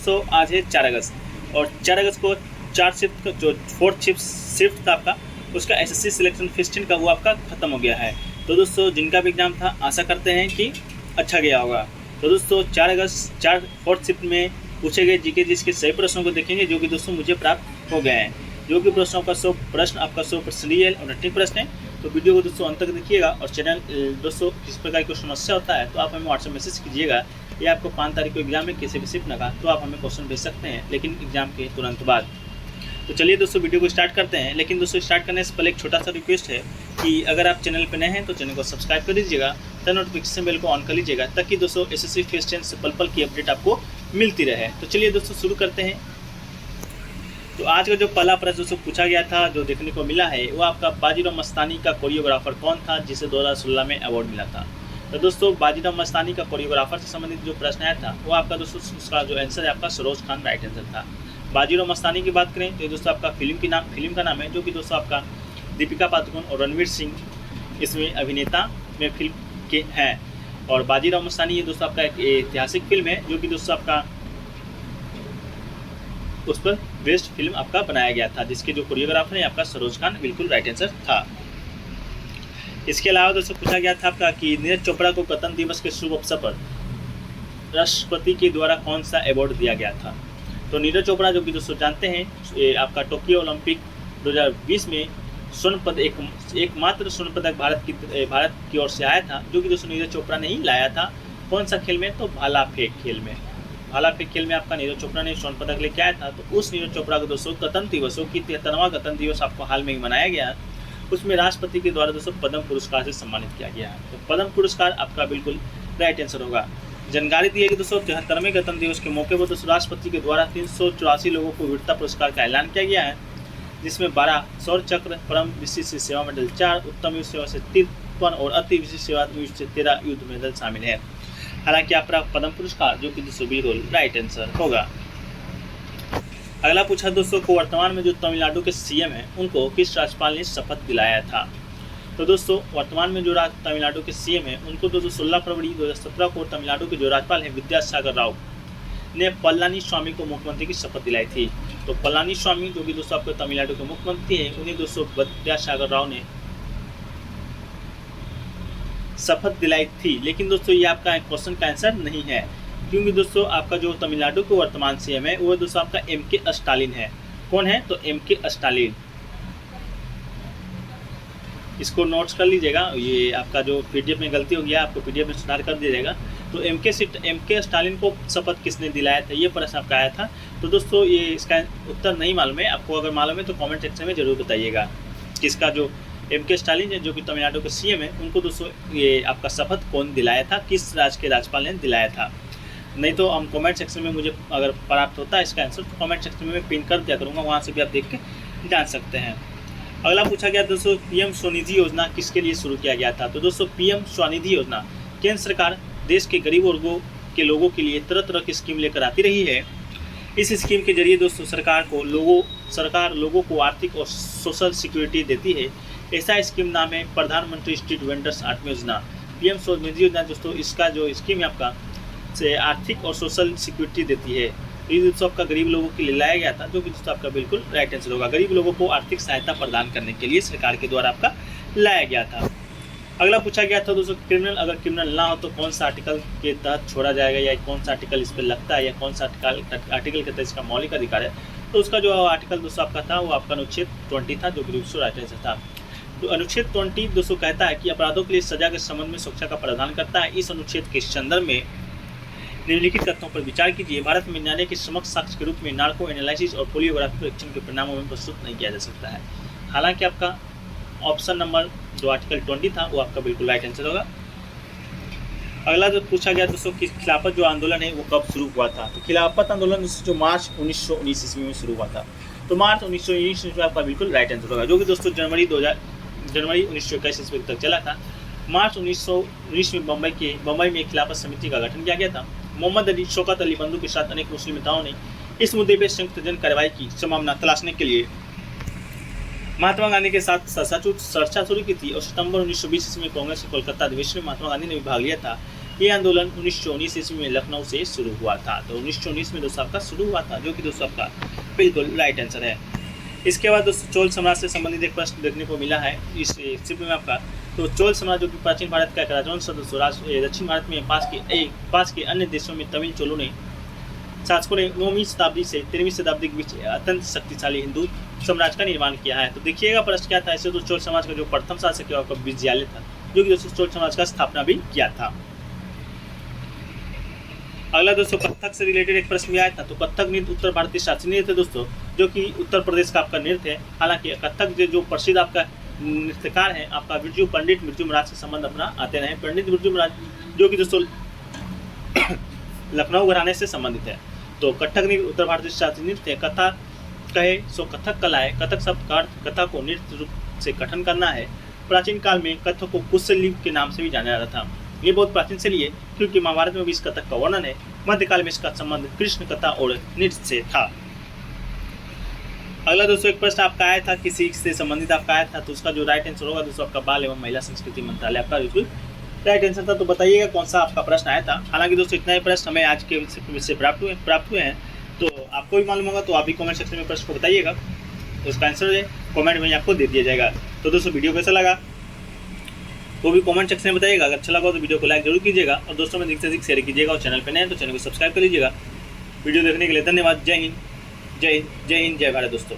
दोस्तों आज है 4 अगस्त और 4 अगस्त को 4 शिफ्ट का जो 4th शिफ्ट था आपका उसका एसएससी सिलेक्शन 15 का वो आपका ख़त्म हो गया है। तो दोस्तों जिनका भी एग्ज़ाम था आशा करते हैं कि अच्छा गया होगा। तो दोस्तों 4 अगस्त 4th शिफ्ट में पूछे गए जीके जिसके सही प्रश्नों को देखेंगे जो कि दोस्तों मुझे प्राप्त हो गए हैं। जो कि प्रश्नों का 100 प्रश्न आपका 100% रियल और रैंडम प्रश्न है। तो वीडियो को दोस्तों अंत तक देखिएगा और चैनल दोस्तों किस प्रकार की समस्या होता है तो आप हमें व्हाट्सएप मैसेज कीजिएगा या आपको 5 तारीख को एग्जाम में किसी भी शिफ्ट लगा तो आप हमें क्वेश्चन भेज सकते हैं, लेकिन एग्जाम के तुरंत बाद। तो चलिए दोस्तों वीडियो को स्टार्ट करते हैं। लेकिन दोस्तों स्टार्ट करने से पहले एक छोटा सा रिक्वेस्ट है कि अगर आप चैनल पर नए हैं तो चैनल को सब्सक्राइब कर दीजिएगा तथा नोटिफिकेशन बेल को ऑन कर लीजिएगा ताकि दोस्तों एसएससी फेस 10 से पल की अपडेट आपको मिलती रहे। तो चलिए दोस्तों शुरू करते हैं। तो आज का जो पहला प्रश्न दोस्तों पूछा गया था जो देखने को मिला है वो आपका बाजीराव मस्तानी का कोरियोग्राफर कौन था जिसे 2016 में अवार्ड मिला था। तो दोस्तों बाजीराव मस्तानी का कोरियोग्राफर से संबंधित जो प्रश्न आया था वो आपका दोस्तों उसका जो आंसर है आपका सरोज खान राइट आंसर था। बाजीराव मस्तानी की बात करें तो दोस्तों आपका फिल्म का नाम है जो कि दोस्तों आपका दीपिका पादुकोण और रणवीर सिंह इसमें अभिनेता में फिल्म के हैं। और बाजीराव मस्तानी ये दोस्तों आपका एक ऐतिहासिक फिल्म है जो कि दोस्तों आपका उस पर बेस्ट फिल्म आपका बनाया गया था जिसके जो कोरियोग्राफर है आपका सरोज खान बिल्कुल राइट आंसर था। इसके अलावा दोस्तों पूछा गया था आपका कि नीरज चोपड़ा को गणतंत्र दिवस के शुभ अवसर पर राष्ट्रपति के द्वारा कौन सा अवार्ड दिया गया था। तो नीरज चोपड़ा जो कि दोस्तों जानते हैं ये आपका टोक्यो ओलंपिक 2020 में स्वर्ण पदक एकमात्र स्वर्ण पदक भारत की ओर से आया था जो कि दोस्तों नीरज चोपड़ा ने ही लाया था। कौन सा खेल में, तो भाला फेंक खेल में। भाला फेंक खेल में आपका नीरज चोपड़ा ने स्वर्ण पदक लेके आया था। तो उस नीरज चोपड़ा को दोस्तों गणतंत्र दिवसों की 73वां गणतंत्र दिवस आपको हाल में ही मनाया गया। उसमें राष्ट्रपति के द्वारा दोस्तों पद्म पुरस्कार से सम्मानित किया गया है। तो पद्म पुरस्कार आपका बिल्कुल राइट आंसर होगा। जानकारी दी है कि दोस्तों 73वें गणतंत्र दिवस के मौके पर दोस्तों राष्ट्रपति के द्वारा 384 लोगों को वीरता पुरस्कार का ऐलान किया गया है जिसमें 12 शौर्य चक्र, परम विशिष्ट सेवा मेडल 4, उत्तम युद्ध सेवा से 53 और अति विशिष्ट सेवा से 13 युद्ध मेडल शामिल है। हालांकि आपका पद्म पुरस्कार जो कि दोस्तों बिल्कुल राइट आंसर होगा। अगला पूछा दोस्तों को वर्तमान में जो तमिलनाडु के सीएम हैं उनको किस राज्यपाल ने शपथ दिलाया था। तो दोस्तों वर्तमान में जो तमिलनाडु के सीएम हैं उनको दोस्तों 16 फरवरी 2017 को तमिलनाडु के जो राज्यपाल हैं विद्यासागर राव ने पलानी स्वामी को मुख्यमंत्री की शपथ दिलाई थी। तो पलानी स्वामी जो कि दोस्तों आपके तमिलनाडु के मुख्यमंत्री हैं उन्हें दोस्तों विद्यासागर राव ने शपथ दिलाई थी। लेकिन दोस्तों ये आपका क्वेश्चन का आंसर नहीं है क्योंकि दोस्तों आपका जो तमिलनाडु के वर्तमान सीएम है वो दोस्तों आपका एमके स्टालिन है। कौन है, तो एमके स्टालिन। इसको नोट्स कर लीजिएगा, ये आपका जो पीडीएफ में गलती हो गया आपको पीडीएफ में सुधार कर दीजिएगा। तो एमके स्टालिन को शपथ किसने दिलाया था ये प्रश्न आपका आया था। तो दोस्तों ये इसका उत्तर नहीं मालूम है, आपको अगर मालूम है तो कॉमेंट सेक्शन में जरूर बताइएगा किसका जो एमके स्टालिन है जो कि तमिलनाडु के सीएम है उनको दोस्तों ये आपका शपथ कौन दिलाया था, किस राज्य के राज्यपाल ने दिलाया था। नहीं तो हम कमेंट सेक्शन में मुझे अगर प्राप्त होता है इसका आंसर तो कमेंट सेक्शन में मैं पिन कर दिया करूँगा, वहाँ से भी आप देख के जान सकते हैं। अगला पूछा गया दोस्तों पीएम स्वनिधि योजना किसके लिए शुरू किया गया था। तो दोस्तों पीएम स्वनिधि योजना केंद्र सरकार देश के गरीब वर्गों के लोगों के लिए तरह तरह की स्कीम लेकर आती रही है। इस स्कीम के जरिए दोस्तों सरकार लोगों को आर्थिक और सोशल सिक्योरिटी देती है। ऐसा स्कीम नाम है प्रधानमंत्री स्ट्रीट वेंडर्स आत्म योजना। पीएम स्वनिधि योजना दोस्तों इसका जो स्कीम है आपका से आर्थिक और सोशल सिक्योरिटी देती है। ये दोस्तों आपका गरीब लोगों के लिए लाया गया था जो कि दोस्तों आपका बिल्कुल राइट आंसर होगा। गरीब लोगों को आर्थिक सहायता प्रदान करने के लिए सरकार के द्वारा आपका लाया गया था। अगला पूछा गया था दोस्तों अगर क्रिमिनल ना हो तो कौन सा आर्टिकल के तहत छोड़ा जाएगा या कौन सा आर्टिकल इस पर लगता है या कौन सा आर्टिकल के तहत इसका मौलिक अधिकार है। तो उसका जो आर्टिकल दोस्तों आपका था वो आपका अनुच्छेद 20 था जो कि दोस्तों राइट आंसर था। तो अनुच्छेद 20 दोस्तों कहता है कि अपराधों के लिए सजा के संबंध में सुरक्षा का प्रावधान करता है। इस अनुच्छेद के संदर्भ में निम्नलिखित तथ्यों पर विचार कीजिए। भारत में न्यायालय के समक्ष साक्ष्य के रूप में नार्को एनालिसिस और पोलियोग्राफी परीक्षण के परिणामों में प्रस्तुत नहीं किया जा सकता है। हालांकि आपका ऑप्शन नंबर जो आर्टिकल 20 था वो आपका बिल्कुल राइट आंसर होगा। अगला जो पूछा गया दोस्तों कि खिलाफत जो आंदोलन है वो कब शुरू हुआ था। तो खिलाफत आंदोलन जो मार्च 1919 ईस्वी में शुरू हुआ था। तो मार्च 1919 ईस्वी में आपका बिल्कुल राइट आंसर होगा जो कि दोस्तों जनवरी 1921 ईस्वी तक चला था। मार्च 1919 में बम्बई में खिलाफत समिति का गठन किया गया था। मोहम्मद अली, शौकत अली बंधु के साथ अनेक मुस्लिम नेताओं ने इस मुद्दे पर संयुक्त जन कार्रवाई की संभावना तलाशने के लिए महात्मा गांधी के साथ चर्चा शुरू की थी और सितंबर 1920 में कांग्रेस के कोलकाता अधिवेशन में महात्मा गांधी ने भी भाग लिया था। ये आंदोलन 1919 ईस्वी में लखनऊ से शुरू हुआ था। तो 1919 में दोस्तों आपका शुरू हुआ था, जो कि दोस्तों आपका बिल्कुल राइट आंसर है। इसके बाद दोस्तों चोल साम्राज्य से संबंधित एक प्रश्न देखने को मिला है इस स्क्रिप्ट में आपका। तो चोल साम्राज्य जो कि प्राचीन भारत का एक राजवंश था दोस्तों, दक्षिण भारत में पास के अन्य देशों में तमिल चोलों ने शासकों ने 9वीं शताब्दी से 13वीं शताब्दी के बीच अत्यंत शक्तिशाली हिंदू साम्राज्य का निर्माण किया है। तो देखिएगा प्रश्न क्या था। इससे तो चोल समाज का जो प्रथम शासक है विजयालय था, जो कि दोस्तों चोल समाज का स्थापना भी किया था। अगला दोस्तों कथक से रिलेटेड एक प्रश्न भी आया था। तो कथक नृत्य उत्तर भारतीय शास्त्रीय नृत्य है दोस्तों, जो कि उत्तर प्रदेश का आपका नृत्य है। हालांकि कथक जो प्रसिद्ध आपका नृत्यकार है आपका पंडित बिरजू महाराज से संबंध अपना आते रहे। पंडित बिरजू महाराज जो कि दोस्तों लखनऊ घराने से संबंधित है। तो कथक नृत्य उत्तर भारतीय शास्त्रीय नृत्य है। कथा कहे सो कथक कला है। कथक शब्द का अर्थ कथा को नृत्य रूप से गठन करना है। प्राचीन काल में कथक को कुशली के नाम से भी जाना जाता था। ये बहुत प्राचीन शैली है, क्योंकि महाभारत में भी इस कथक का वर्णन है। मध्यकाल में इसका संबंध कृष्ण कथा और नृत्य से था। अगला दोस्तों एक प्रश्न आपका आया था, किसी से संबंधित आपका आया था। तो उसका जो राइट आंसर होगा दोस्तों आपका बाल एवं महिला संस्कृति मंत्रालय आपका बिल्कुल राइट आंसर था। तो बताइएगा कौन सा आपका प्रश्न आया था। हालांकि दोस्तों इतना ही प्रश्न हमें आज के से प्राप्त हुए हैं। तो आपको भी मालूम होगा तो आप भी कमेंट सेक्शन में प्रश्न को बताइएगा, उसका आंसर है कमेंट में आपको दे दिया जाएगा। तो दोस्तों वीडियो कैसा लगा वो भी कमेंट सेक्शन में बताइएगा। अगर अच्छा लगा तो वीडियो को लाइक जरूर कीजिएगा और दोस्तों में अधिक से अधिक शेयर कीजिएगा। और चैनल पर नए हैं तो चैनल को सब्सक्राइब कर लीजिएगा। वीडियो देखने के लिए धन्यवाद। जय हिंद, जय भारत दोस्तों।